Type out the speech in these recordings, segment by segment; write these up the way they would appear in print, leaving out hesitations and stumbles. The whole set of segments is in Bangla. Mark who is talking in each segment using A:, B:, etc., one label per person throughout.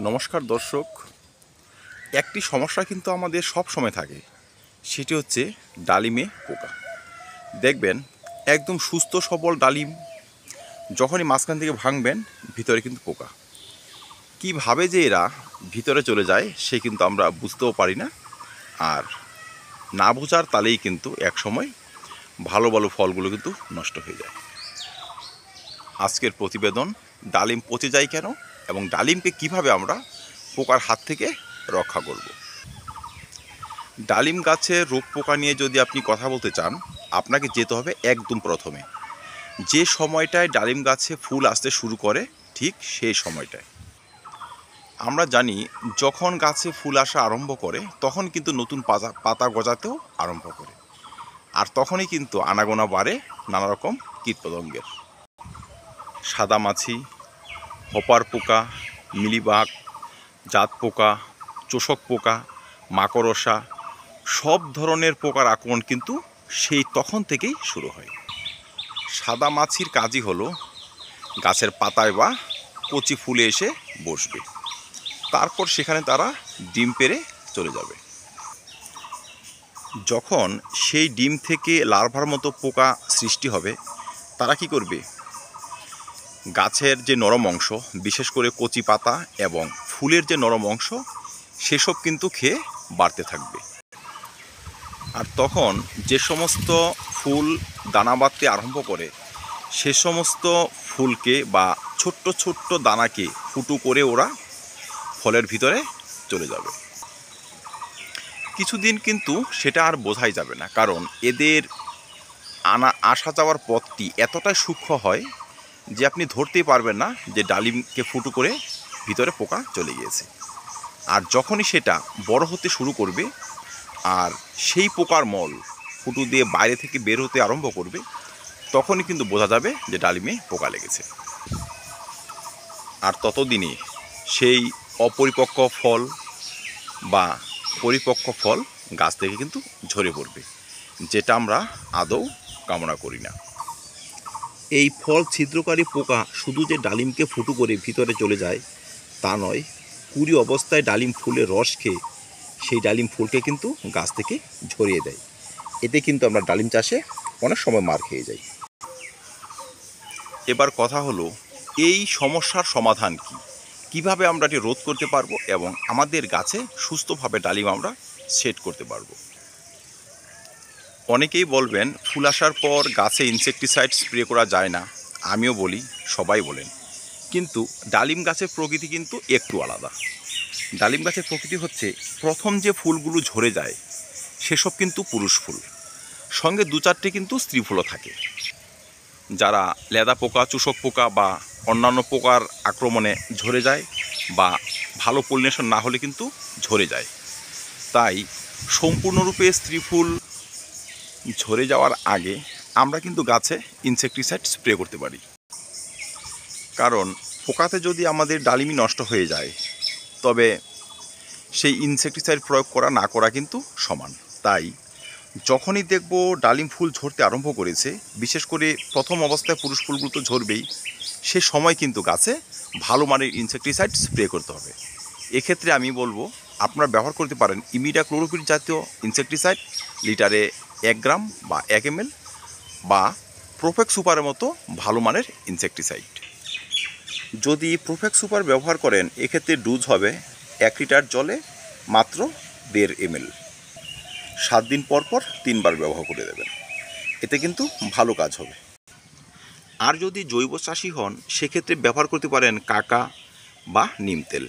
A: নমস্কার দর্শক। একটি সমস্যা কিন্তু আমাদের সব সময় থাকে, সেটি হচ্ছে ডালিমে পোকা। দেখবেন একদম সুস্থ সবল ডালিম যখনই মাঝখান থেকে ভাঙবেন, ভিতরে কিন্তু পোকা। কিভাবে যে এরা ভিতরে চলে যায় সে কিন্তু আমরা বুঝতেও পারি না, আর না বোঝার তালেই কিন্তু একসময় ভালো ভালো ফলগুলো কিন্তু নষ্ট হয়ে যায়। আজকের প্রতিবেদন, ডালিম পচে যায় কেন এবং ডালিমকে কিভাবে আমরা পোকার হাত থেকে রক্ষা করব। ডালিম গাছে রোগ পোকা নিয়ে যদি আপনি কথা বলতে চান, আপনাকে যেতে হবে একদম প্রথমে যে সময়টায় ডালিম গাছে ফুল আসতে শুরু করে, ঠিক সেই সময়টায়। আমরা জানি যখন গাছে ফুল আসা আরম্ভ করে তখন কিন্তু নতুন পাতা গজাতেও আরম্ভ করে, আর তখনই কিন্তু আনাগোনা বাড়ে নানা রকম কীটপতঙ্গের। সাদামাছি, হপার পোকা, মিলিবাগ, জাত পোকা, চোষক পোকা, মাকড়সা, সব ধরনের পোকার আক্রমণ কিন্তু সেই তখন থেকেই শুরু হয়। সাদা মাছির কাজই হলো গাছের পাতায় বা কচি ফুলে এসে বসবে, তারপর সেখানে তারা ডিম পেড়ে চলে যাবে। যখন সেই ডিম থেকে লার্ভার মতো পোকা সৃষ্টি হবে, তারা কি করবে? গাছের যে নরম অংশ, বিশেষ করে কচি পাতা এবং ফুলের যে নরম অংশ, সেসব কিন্তু খেয়ে বাড়তে থাকবে। আর তখন যে সমস্ত ফুল দানা বাঁধতে আরম্ভ করে, সে সমস্ত ফুলকে বা ছোট্ট ছোট্ট দানাকে ফুটো করে ওরা ফলের ভিতরে চলে যাবে। কিছুদিন কিন্তু সেটা আর বোঝাই যাবে না, কারণ এদের আসা যাওয়ার পথটি এতটাই সূক্ষ্ম হয় যে আপনি ধরতেই পারবেন না যে ডালিমকে ফুটো করে ভিতরে পোকা চলে গিয়েছে। আর যখনই সেটা বড় হতে শুরু করবে আর সেই পোকার মল ফুটো দিয়ে বাইরে থেকে বের হতে আরম্ভ করবে, তখনই কিন্তু বোঝা যাবে যে ডালিমে পোকা লেগেছে। আর ততদিনে সেই অপরিপক্ক ফল বা পরিপক্ক ফল গাছ থেকে কিন্তু ঝরে পড়বে, যেটা আমরা আদৌ কামনা করি না। এই ফল ছিদ্রকারী পোকা শুধু যে ডালিমকে ফুটো করে ভিতরে চলে যায় তা নয়, কুড়ি অবস্থায় ডালিম ফুলের রস খেয়ে সেই ডালিম ফুলকে কিন্তু গাছ থেকে ঝরিয়ে দেয়। এতে কিন্তু আমরা ডালিম চাষে অনেক সময় মার খেয়ে যাই। এবার কথা হলো, এই সমস্যার সমাধান কি, কিভাবে আমরা এটি রোধ করতে পারবো এবং আমাদের গাছে সুস্থভাবে ডালিম আমরা সেট করতে পারবো। অনেকেই বলবেন ফুল আসার পর গাছে ইনসেকটিসাইড স্প্রে করা যায় না। আমিও বলি, সবাই বলেন, কিন্তু ডালিম গাছের প্রকৃতি কিন্তু একটু আলাদা। ডালিম গাছের প্রকৃতি হচ্ছে, প্রথম যে ফুলগুলো ঝরে যায় সেসব কিন্তু পুরুষ ফুল, সঙ্গে দু চারটে কিন্তু স্ত্রী ফুলও থাকে। যারা লেদা পোকা, চোষক পোকা বা অন্যান্য পোকার আক্রমণে ঝরে যায় বা ভালো পলিনেশন না হলে কিন্তু ঝরে যায়। তাই সম্পূর্ণরূপে স্ত্রী ফুল ঝরে যাওয়ার আগে আমরা কিন্তু গাছে ইনসেকটিসাইড স্প্রে করতে পারি, কারণ পোকাতে যদি আমাদের ডালিমই নষ্ট হয়ে যায় তবে সেই ইনসেকটিসাইড প্রয়োগ করা না করা কিন্তু সমান। তাই যখনই দেখব ডালিম ফুল ঝরতে আরম্ভ করেছে, বিশেষ করে প্রথম অবস্থায় পুরুষ ফুলগুলো তো ঝরবেই, সে সময় কিন্তু গাছে ভালো মানের ইনসেকটিসাইড স্প্রে করতে হবে। এক্ষেত্রে আমি বলবো আপনারা ব্যবহার করতে পারেন ইমিডাক্লোরোপিড জাতীয় ইনসেকটিসাইড, লিটারে 1 গ্রাম বা 1 ml, বা প্রোফেক্স সুপারের মতো ভালো মানের ইনসেকটিসাইড। যদি প্রোফেক্স সুপার ব্যবহার করেন, এক্ষেত্রে ডোজ হবে 1 লিটার জলে মাত্র 1.5 ml। 7 দিন পর পর 3 বার ব্যবহার করে দেবেন, এতে কিন্তু ভালো কাজ হবে। আর যদি জৈব চাষি হন, সেক্ষেত্রে ব্যবহার করতে পারেন কাকা বা নিম তেল।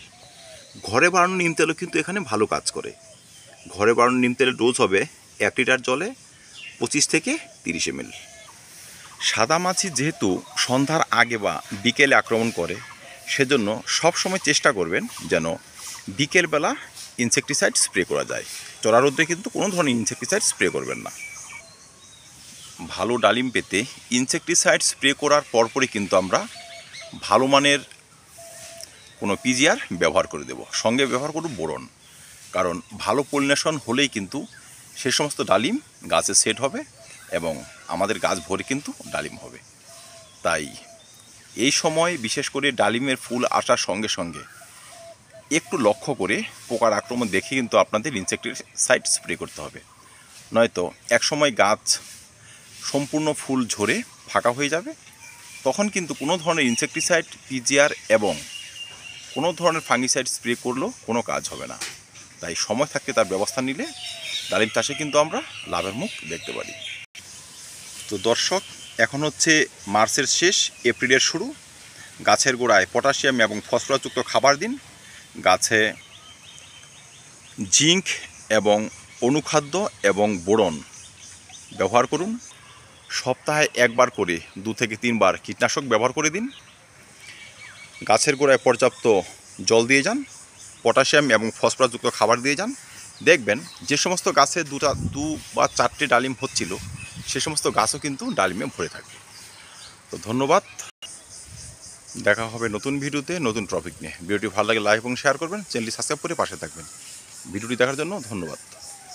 A: ঘরে বানানো নিম তেলও কিন্তু এখানে ভালো কাজ করে। ঘরে বানানো নিম তেলের ডোজ হবে 1 লিটার জলে 25 থেকে 30 ml। সাদা মাছি যেহেতু সন্ধ্যার আগে বা বিকেলে আক্রমণ করে, সেজন্য সবসময় চেষ্টা করবেন যেন বিকেলবেলা ইনসেকটিসাইড স্প্রে করা যায়। চড়া রোদ্রে কিন্তু কোনো ধরনের ইনসেকটিসাইড স্প্রে করবেন না। ভালো ডালিম পেতে ইনসেকটিসাইড স্প্রে করার পরপরই কিন্তু আমরা ভালো মানের কোনো পিজিআর ব্যবহার করে দেব, সঙ্গে ব্যবহার করব বোরন, কারণ ভালো পলিনেশন হলেই কিন্তু সে সমস্ত ডালিম গাছে সেট হবে এবং আমাদের গাছ ভরে কিন্তু ডালিম হবে। তাই এই সময় বিশেষ করে ডালিমের ফুল আসার সঙ্গে সঙ্গে একটু লক্ষ্য করে পোকার আক্রমণ দেখে কিন্তু আপনাদের ইনসেক্টিসাইড স্প্রে করতে হবে, নয়তো একসময় গাছ সম্পূর্ণ ফুল ঝরে ফাঁকা হয়ে যাবে, তখন কিন্তু কোনো ধরনের ইনসেক্টিসাইড, পিজিআর এবং কোনো ধরনের ফাঙ্গিসাইড স্প্রে করলেও কোনো কাজ হবে না। তাই সময় থাকতে তার ব্যবস্থা নিলে ডালিম চাষে কিন্তু আমরা লাভের মুখ দেখতে পারি। তো দর্শক, এখন হচ্ছে মার্চের শেষ, এপ্রিলের শুরু। গাছের গোড়ায় পটাশিয়াম এবং ফসফরাসযুক্ত খাবার দিন। গাছে জিঙ্ক এবং অনুখাদ্য এবং বোরন ব্যবহার করুন। সপ্তাহে একবার করে 2 থেকে 3 বার কীটনাশক ব্যবহার করে দিন। গাছের গোড়ায় পর্যাপ্ত জল দিয়ে যান, পটাশিয়াম এবং ফসফরাসযুক্ত খাবার দিয়ে যান। দেখবেন যে সমস্ত গাছে 2 বা 4টে ডালিম হচ্ছিল, সে সমস্ত গাছও কিন্তু ডালিমে ভরে থাকবে। তো ধন্যবাদ, দেখা হবে নতুন ভিডিওতে নতুন টপিক নিয়ে। ভিডিওটি ভালো লাগে লাইক এবং শেয়ার করবেন, চ্যানেলটি সাবস্ক্রাইব করে পাশে থাকবেন। ভিডিওটি দেখার জন্য ধন্যবাদ।